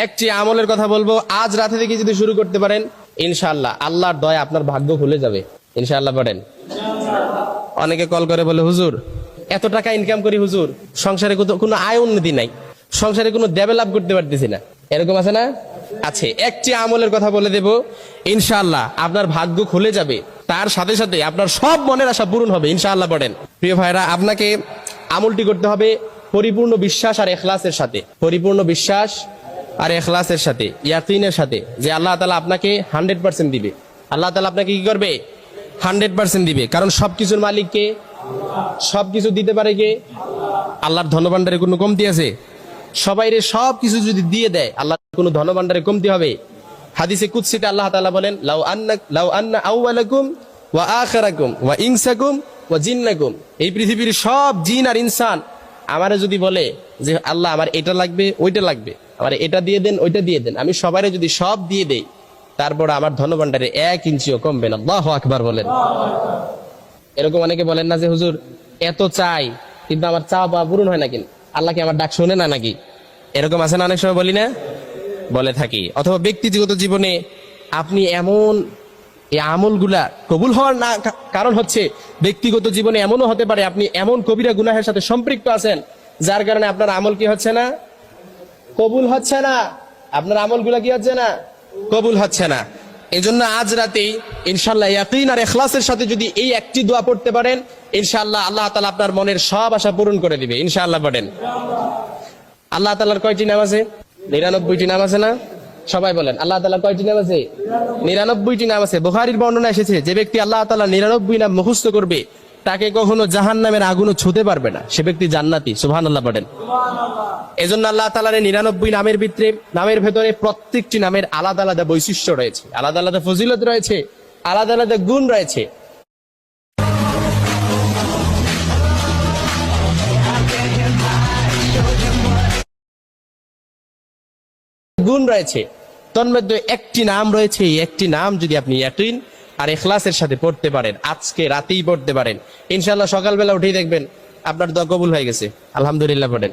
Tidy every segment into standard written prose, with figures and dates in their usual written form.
একটি আমলের কথা বলবো, আজ রাতে থেকে যদি শুরু করতে পারেন ইনশাআল্লাহ আল্লাহর দয়া আপনার ভাগ্য খুলে যাবে ইনশাআল্লাহ। পড়েন। অনেকে কল করে বলে, হুজুর এত টাকা ইনকাম করি হুজুর, সংসারে কোনো আয় উন্নতি নাই, সংসারে কোনো ডেভেলপ করতে পারতেছি না, এরকম আছে না? আছে। একটি আমলের কথা বলে দেব, ইনশাআল্লাহ আপনার ভাগ্য খুলে যাবে, তার সাথে সাথে আপনার সব মনের আশা পূরণ হবে ইনশাআল্লাহ। পড়েন। প্রিয় ভাইরা, আপনাকে আমলটি করতে হবে পরিপূর্ণ বিশ্বাস আর ইখলাসের সাথে, পরিপূর্ণ বিশ্বাস আর ইখলাসের সাথে, ইয়াকিনের সাথে, যে আল্লাহ তাআলা আপনাকে 100% দিবে। আল্লাহ তাআলা আপনাকে কি করবে? 100% দিবে। কারণ সবকিছুর মালিক কে? সবকিছু দিতে পারে কে? আল্লাহর ধনভাণ্ডারে কোনো কমতি আছে? সবাইরে সবকিছু যদি দিয়ে দেয়, আল্লাহর কোনো ধনভাণ্ডারে কমতি হবে? হাদিসে কুদসিতে আল্লাহ তাআলা বলেন, লাউ আন্না আউওয়ালাকুম ওয়া আখিরাকুম ওয়া ইনসাকুম ওয়া জিন্নাকুম, এই পৃথিবীর সব জিন আর ইনসান আমারে যদি বলে যে আল্লাহ আমার এটা লাগবে ওইটা লাগবে, আমার এটা দিয়ে দেন ওইটা দিয়ে দেন, আমি সবাইরে যদি সব দিয়ে দেই, তারপর আমার ধনভাণ্ডারে 1 ইঞ্চিও কমবে না। আল্লাহু আকবার বলেন। এরকম অনেকে বলেন না যে হুজুর এত চাই কিন্তু আমার চাওয়া পাওয়া পূরণ হয় না, কিন্তু আল্লাহ কি আমার ডাক শোনে না নাকি? এরকম আছে না? অনেক সময় বলি না, বলে থাকি। অথবা ব্যক্তিগত জীবনে আপনি এমন এই আমলগুলা কবুল হওয়ার না কারণ হচ্ছে, ব্যক্তিগত জীবনে এমনও হতে পারে আপনি এমন কবিরা গুনাহের সাথে সম্পৃক্ত আছেন যার কারণে আপনার আমল কি হচ্ছে না? কবুল হচ্ছে না। আপনার আমলগুলা কি হচ্ছে না? কবুল হচ্ছে না। এজন্য আজ রাতেই ইনশাআল্লাহ ইয়াকিন আর ইখলাসের সাথে যদি এই একটি দোয়া পড়তে পারেন, ইনশাআল্লাহ আল্লাহ তাআলা আপনার মনের সব আশা পূরণ করে দিবে ইনশাআল্লাহ। পড়েন। আল্লাহ তাআলার কয়টি নাম আছে? 99টি নাম আছে না? সবাই বলেন, আল্লাহ তাআলার কয়টি নাম আছে? 99টি নাম আছে। বুখারীর বর্ণনা এসেছে, যে ব্যক্তি আল্লাহ তাআলা 99 নাম মুখস্থ করবে তাকে কখনো জাহান্নামের আগুনও ছুঁতে পারবে না, সে ব্যক্তি জান্নাতি। সুবহানাল্লাহ। পড়েন। এজন্য আল্লাহ তাআলার 99 নামের ভেতরে প্রত্যেকটি নামের আলাদা আলাদা বৈশিষ্ট্য রয়েছে, আলাদা আলাদা ফজিলত রয়েছে, আলাদা আলাদা গুণ রয়েছে। তন্মধ্যে একটি নাম রয়েছে, একটি নাম যদি আপনি ইয়াকিন আর ইখলাসের সাথে পড়তে পারেন, আজকে রাতেই পড়তে পারেন, ইনশাআল্লাহ সকালবেলা উঠেই দেখবেন আপনার দোয়া কবুল হয়ে গেছে। আলহামদুলিল্লাহ। পড়েন।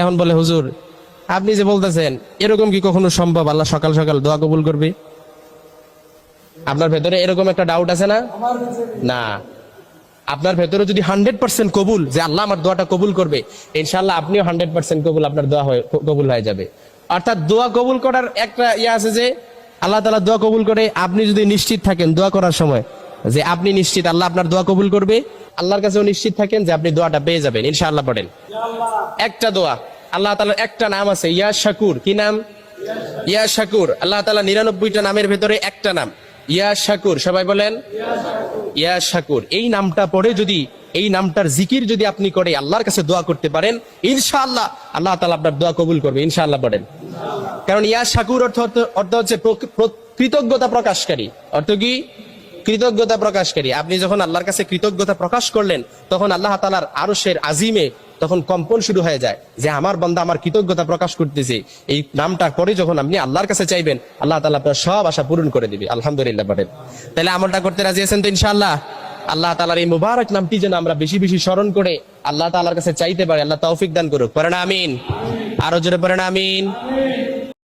এখন বলে, হুজুর আপনি যে বলতেছেন এরকম কি কখনো সম্ভব আল্লাহ সকাল সকাল দোয়া কবুল করবে? আপনার ভেতরে এরকম একটা ডাউট আছে না? না। আপনার ভেতরে যদি 100% কবুল, যে আল্লাহ আমার দোয়াটা কবুল করবে, ইনশাআল্লাহ আপনিও 100% কবুল, আপনার দোয়া কবুল হয়ে যাবে। অর্থাৎ দোয়া কবুল করার একটা আছে যে আল্লাহ তাআলা দোয়া কবুল করে, আপনি যদি নিশ্চিত থাকেন দোয়া করার সময় যে আপনি নিশ্চিত আল্লাহ আপনার দোয়া কবুল করবে, আল্লাহর কাছেও নিশ্চিত থাকেন যে আপনি দোয়াটা পেয়ে যাবেন ইনশাআল্লাহ। পড়েন। একটা দোয়া, আল্লাহ তাআলার একটা নাম আছে ইয়া শাকুর। কি নাম? ইয়া শাকুর। আল্লাহ তাআলা 99টা নামের ভেতরে একটা নাম ইয়া শাকুর। সবাই বলেন ইয়া শাকুর। এই নামটা পড়ে যদি, এই নামটার জিকির যদি আপনি করে আল্লাহর কাছে দোয়া করতে পারেন, ইনশাআল্লাহ আল্লাহ তাআলা আপনার দোয়া কবুল করবে ইনশাআল্লাহ। পড়েন। কারণ ইয়া শাকুর অর্থ হচ্ছে কৃতজ্ঞতা প্রকাশকারী। অর্থ কি? কৃতজ্ঞতা প্রকাশকারী। আপনি যখন আল্লাহর কাছে কৃতজ্ঞতা প্রকাশ করলেন, তখন আল্লাহ তাআলার আরশের আজিমে তখন কম্পন শুরু হয়ে যায় যে আমার বান্দা আমার কৃতজ্ঞতা প্রকাশ করতেছে। এই নামটা পরে যখন আপনি আল্লাহর কাছে চাইবেন, আল্লাহ তাআলা আপনার সব আশা পূরণ করে দিবে আলহামদুলিল্লাহ। পড়েন। তাহলে আমলটা করতে রাজি আছেন তো ইনশাআল্লাহ? আল্লাহ তাআলার এই মুবারক নামটি যেন আমরা বেশি বেশি স্মরণ করে আল্লাহ তাআলার কাছে চাইতে পারি। আল্লাহ তৌফিক দান করুক। পড়েন আমিন। আরো জোরে পড়েন আমিন।